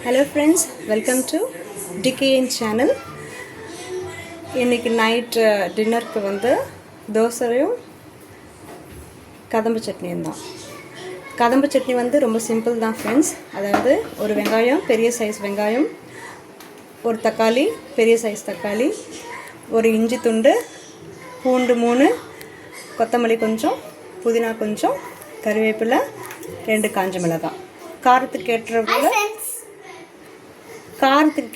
Hello friends, welcome to DKN channel. இன்னைக்கு night டின்னருக்கு வந்து தோசையும் கதம்பு சட்னியும் தான். கதம்பு சட்னி வந்து ரொம்ப சிம்பிள் தான் ஃப்ரெண்ட்ஸ். அதாவது ஒரு வெங்காயம், பெரிய சைஸ் வெங்காயம், ஒரு தக்காளி, பெரிய சைஸ் தக்காளி, ஒரு இஞ்சி துண்டு, பூண்டு 3, கொத்தமல்லி கொஞ்சம், புதினா கொஞ்சம், கறிவேப்பிலை, 2 காஞ்ச மிளகாய். காரத்துக்கு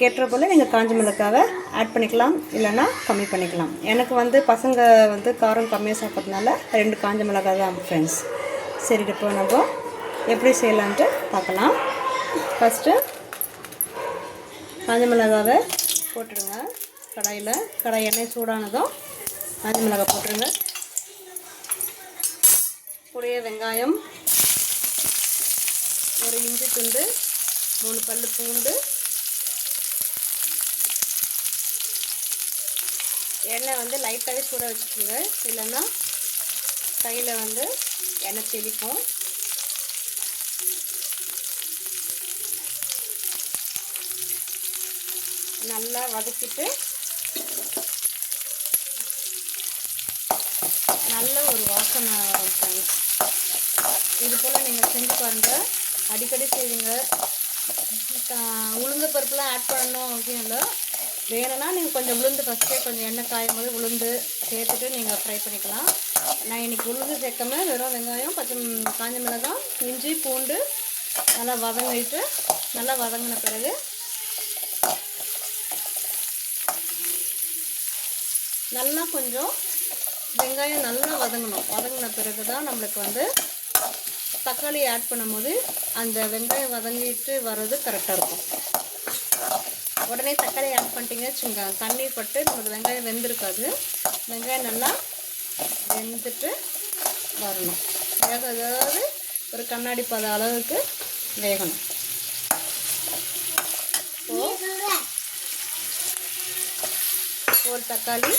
ஏற்ற போல் நீங்கள் காஞ்ச மிளகாவை ஆட் பண்ணிக்கலாம், இல்லைன்னா கம்மி பண்ணிக்கலாம். எனக்கு வந்து பசங்க வந்து காரம் கம்மியாக சாப்பிட்றதுனால 2 காஞ்ச மிளகாய் தான் ஃப்ரெண்ட்ஸ். சரி, இப்போ நம்ம எப்படி செய்யலான்ட்டு பார்க்கலாம். ஃபஸ்ட்டு காஞ்ச மிளகாவை போட்டுடுங்க. கடாய் எண்ணெய் சூடானதும் காஞ்ச மிளகாய் போட்டுருங்க. கூடயே வெங்காயம், ஒரு இஞ்சி துண்டு, 3 பல்லு பூண்டு, எண்ணெய் வந்து லைட்டாகவே சூட வச்சுக்கோங்க, இல்லைன்னா கையில் வந்து எண்ணெய் தெளிக்கும். நல்லா வதக்கிட்டு நல்ல ஒரு வாசனை வரும் ஃப்ரெண்ட்ஸ். இது போல் நீங்கள் செஞ்சு பாருங்கள், அடிக்கடி செய்வீங்க. உளுந்து பருப்புலாம் ஆட் பண்ணணும் அப்படின்னு இல்லை, வேணும்னா நீங்கள் கொஞ்சம் உளுந்து ஃபஸ்ட்டே கொஞ்சம் எண்ணெய் காயும் போது உளுந்து சேர்த்துட்டு நீங்கள் ஃப்ரை பண்ணிக்கலாம். நான் இன்றைக்கி உளுந்து சேர்க்காம வெறும் வெங்காயம், காஞ்ச மிளகாய், இஞ்சி, பூண்டு நல்லா வதங்கிட்டு, நல்லா வதங்கின பிறகு நல்லா கொஞ்சம் வெங்காயம் நல்லா வதங்கணும். வதங்கின பிறகு தான் நம்மளுக்கு வந்து தக்காளி ஆட் பண்ணும்போது அந்த வெங்காயம் வதங்கிட்டு வர்றது கரெக்டாக இருக்கும். உடனே தக்காளி ஆட் பண்ணிட்டீங்கன்னு வச்சுங்க, தண்ணீர் பட்டு நமக்கு வெங்காயம் வெந்திருக்காது. வெங்காயம் நல்லா வெந்துட்டு வரணும். அதாவது ஒரு கண்ணாடி பத அளவுக்கு வேகணும். ஒரு தக்காளி,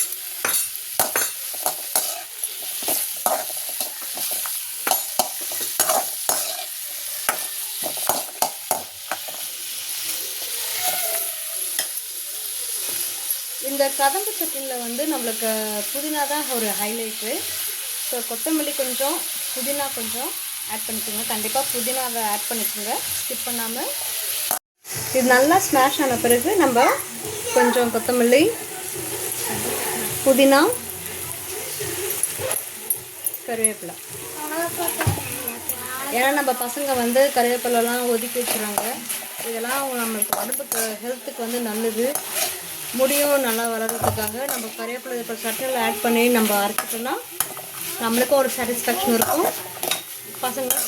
இந்த கதம்பு சட்னியில் வந்து நம்மளுக்கு புதினா தான் ஒரு ஹைலைட்டு. ஸோ கொத்தமல்லி கொஞ்சம், புதினா கொஞ்சம் ஆட் பண்ணிக்கோங்க. கண்டிப்பாக புதினாவை ஆட் பண்ணிக்கோங்க, ஸ்கிப் பண்ணாமல். இது நல்லா ஸ்மாஷ் ஆன பிறகு நம்ம கொஞ்சம் கொத்தமல்லி, புதினா, கருவேப்பிலை. ஏன்னா நம்ம பசங்க வந்து கருவேப்பிலெலாம் ஒதுக்கி வச்சுருவாங்க. இதெல்லாம் நம்மளுக்கு உடம்புக்கு ஹெல்த்துக்கு வந்து நல்லது. முடியும் நல்லா வளர்கிறதுக்காக நம்ம கருவேப்பிலை இப்போ சட்னியில் ஆட் பண்ணி நம்ம அரைச்சிட்டோம்னா நம்மளுக்கும் ஒரு சாட்டிஸ்ஃபேக்ஷன் இருக்கும். பசங்களும்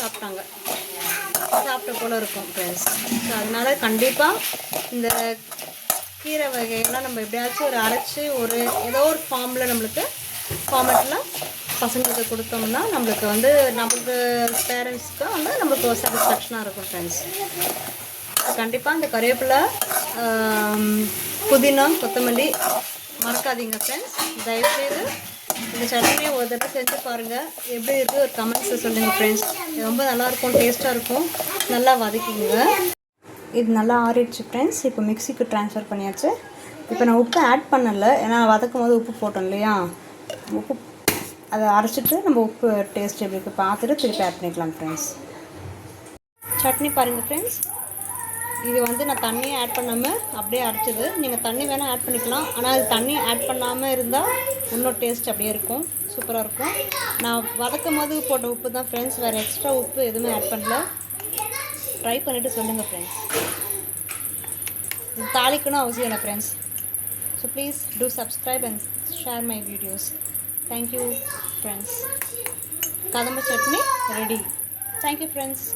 சாப்பிட்ட போல் இருக்கும் ஃப்ரெண்ட்ஸ். ஸோ அதனால் கண்டிப்பாக இந்த கீரை வகையெல்லாம் நம்ம எப்படியாச்சும் ஒரு அரைச்சி ஒரு ஏதோ ஒரு ஃபார்மேட்டில் பசங்களுக்கு கொடுத்தோம்னா நம்மளுக்கு வந்து பேரண்ட்ஸ்க்கு வந்து நம்மளுக்கு ஒரு சாட்டிஸ்ஃபேக்ஷனாக இருக்கும் ஃப்ரெண்ட்ஸ். கண்டிப்பாக இந்த கருவேப்பிலை, புதினா, கொத்தமல்லி மறக்காதீங்க ஃப்ரெண்ட்ஸ். தயவுசெய்து இந்த சட்னியை ஒரு தடவை செஞ்சு பாருங்கள், எப்படி இருக்குது ஒரு கமெண்ட்ஸை சொல்லுங்கள் ஃப்ரெண்ட்ஸ். ரொம்ப நல்லாயிருக்கும், டேஸ்ட்டாக இருக்கும். நல்லா வதக்கிங்க. இது நல்லா ஆறிடுச்சு ஃப்ரெண்ட்ஸ். இப்போ மிக்சிக்கு ட்ரான்ஸ்ஃபர் பண்ணியாச்சு. இப்போ நான் உப்பு ஆட் பண்ணலை, ஏன்னா வதக்கும் போது உப்பு போட்டோம் இல்லையா. உப்பு அதை அரைச்சிட்டு நம்ம உப்பு டேஸ்ட் எப்படி இருக்குது பார்த்துட்டு திருப்பி ஆட் பண்ணிக்கலாம் ஃப்ரெண்ட்ஸ். சட்னி பாருங்கள் ஃப்ரெண்ட்ஸ். இது வந்து நான் தண்ணி ஆட் பண்ணாமல் அப்படியே அரைச்சது. நீங்கள் தண்ணி வேணால் ஆட் பண்ணிக்கலாம், ஆனால் அது தண்ணி ஆட் பண்ணாமல் இருந்தால் இன்னும் டேஸ்ட் அப்படியே இருக்கும், சூப்பராக இருக்கும். நான் வதக்கும் போது போட்ட உப்பு தான் ஃப்ரெண்ட்ஸ், வேறு எக்ஸ்ட்ரா உப்பு எதுவுமே ஆட் பண்ணல. ட்ரை பண்ணிவிட்டு சொல்லுங்கள் ஃப்ரெண்ட்ஸ். இது தாளிக்கணும் அவசியம் இல்லை friends. So please do subscribe and share my videos. Thank you friends. கதம்பு சட்னி ரெடி. Thank you friends.